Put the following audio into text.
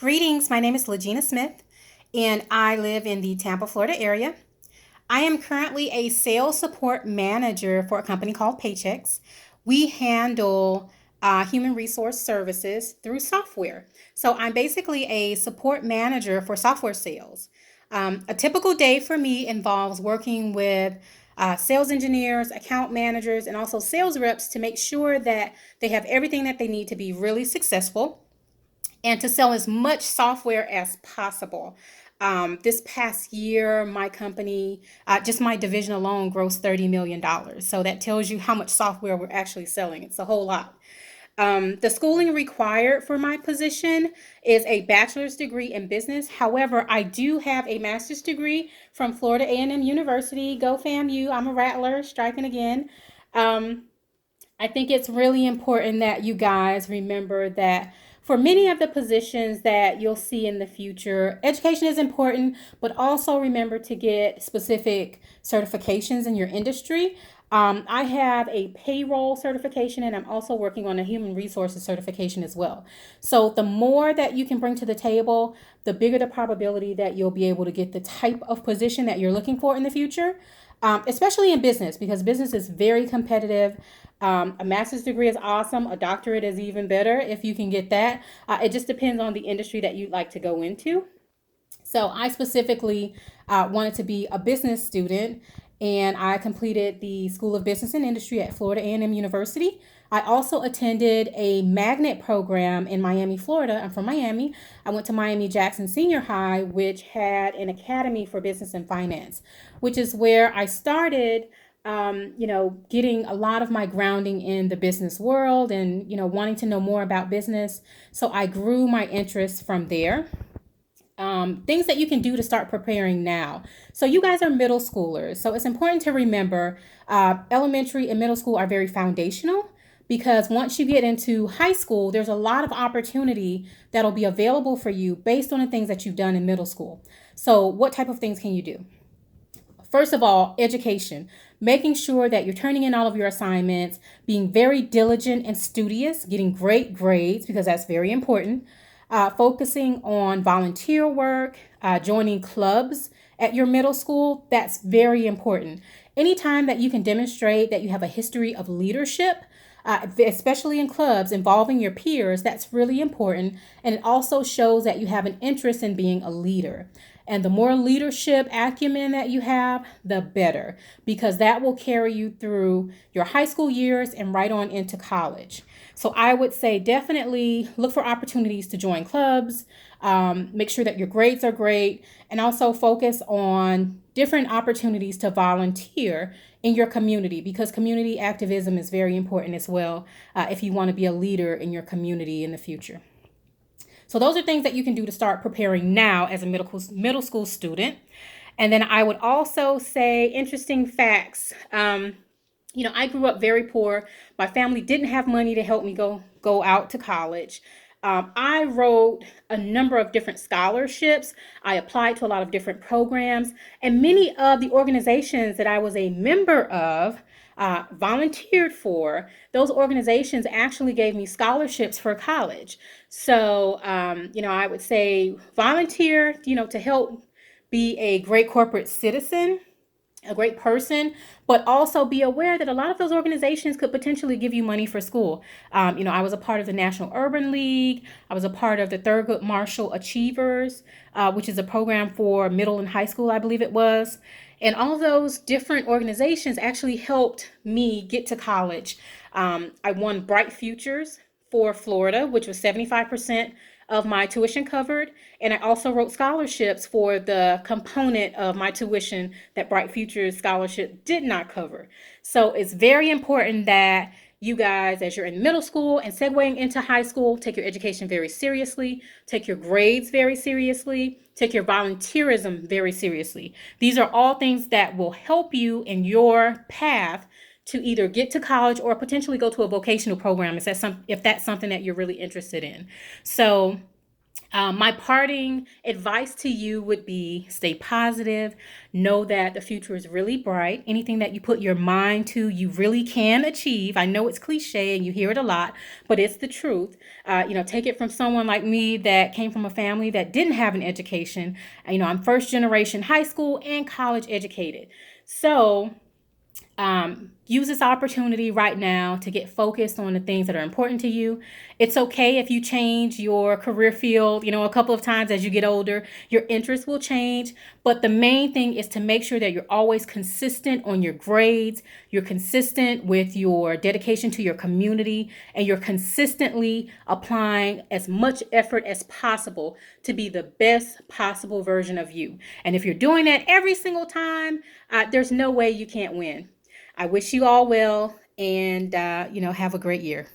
Greetings, my name is Legina Smith, and I live in the Tampa, Florida area. I am currently a sales support manager for a company called Paychex. We handle human resource services through software. So I'm basically a support manager for software sales. A typical day for me involves working with sales engineers, account managers, and also sales reps to make sure that they have everything that they need to be really successful and to sell as much software as possible. This past year, my company, just my division alone, grossed $30 million. So that tells you how much software we're actually selling. It's a whole lot. The schooling required for my position is a bachelor's degree in business. However, I do have a master's degree from Florida A&M University. Go FAMU! I'm a Rattler, striking again. Um, I think it's really important that you guys remember that for many of the positions that you'll see in the future, education is important, but also remember to get specific certifications in your industry. I have a payroll certification and I'm also working on a human resources certification as well. So, the more that you can bring to the table, the bigger the probability that you'll be able to get the type of position that you're looking for in the future, especially in business, because business is very competitive. A master's degree is awesome. A doctorate is even better if you can get that. It just depends on the industry that you'd like to go into. So I specifically wanted to be a business student, and I completed the School of Business and Industry at Florida A&M University. I also attended a magnet program in Miami, Florida. I'm from Miami. I went to Miami Jackson Senior High, which had an academy for business and finance, which is where I started getting a lot of my grounding in the business world and, wanting to know more about business. So I grew my interest from there. Things that you can do to start preparing now. So, you guys are middle schoolers. So, it's important to remember elementary and middle school are very foundational because once you get into high school, there's a lot of opportunity that'll be available for you based on the things that you've done in middle school. So, what type of things can you do? First of all, education, making sure that you're turning in all of your assignments, being very diligent and studious, getting great grades because that's very important, focusing on volunteer work, joining clubs at your middle school, that's very important. Anytime that you can demonstrate that you have a history of leadership, especially in clubs involving your peers, that's really important. And it also shows that you have an interest in being a leader. And the more leadership acumen that you have, the better, because that will carry you through your high school years and right on into college. So I would say definitely look for opportunities to join clubs, make sure that your grades are great, and also focus on different opportunities to volunteer in your community because community activism is very important as well if you want to be a leader in your community in the future. So those are things that you can do to start preparing now as a middle school student. And then I would also say interesting facts. I grew up very poor. My family didn't have money to help me go out to college. I wrote a number of different scholarships. I applied to a lot of different programs, and many of the organizations that I was a member of volunteered for. Those organizations actually gave me scholarships for college. So, I would say volunteer, to help be a great corporate citizen, a great person, but also be aware that a lot of those organizations could potentially give you money for school. I was a part of the National Urban League. I was a part of the Thurgood Marshall Achievers, which is a program for middle and high school, I believe it was. And all those different organizations actually helped me get to college. I won Bright Futures for Florida, which was 75% of my tuition covered. And I also wrote scholarships for the component of my tuition that Bright Futures Scholarship did not cover. So it's very important that you guys, as you're in middle school and segueing into high school, take your education very seriously, take your grades very seriously, take your volunteerism very seriously. These are all things that will help you in your path to either get to college or potentially go to a vocational program if that's something that you're really interested in. So My parting advice to you would be stay positive. Know that the future is really bright. Anything that you put your mind to, you really can achieve. I know it's cliche and you hear it a lot, but it's the truth. Take it from someone like me that came from a family that didn't have an education. I'm first generation high school and college educated. So use this opportunity right now to get focused on the things that are important to you. It's okay if you change your career field, a couple of times as you get older. Your interests will change, but the main thing is to make sure that you're always consistent on your grades, you're consistent with your dedication to your community, and you're consistently applying as much effort as possible to be the best possible version of you. And if you're doing that every single time, there's no way you can't win. I wish you all well and, have a great year.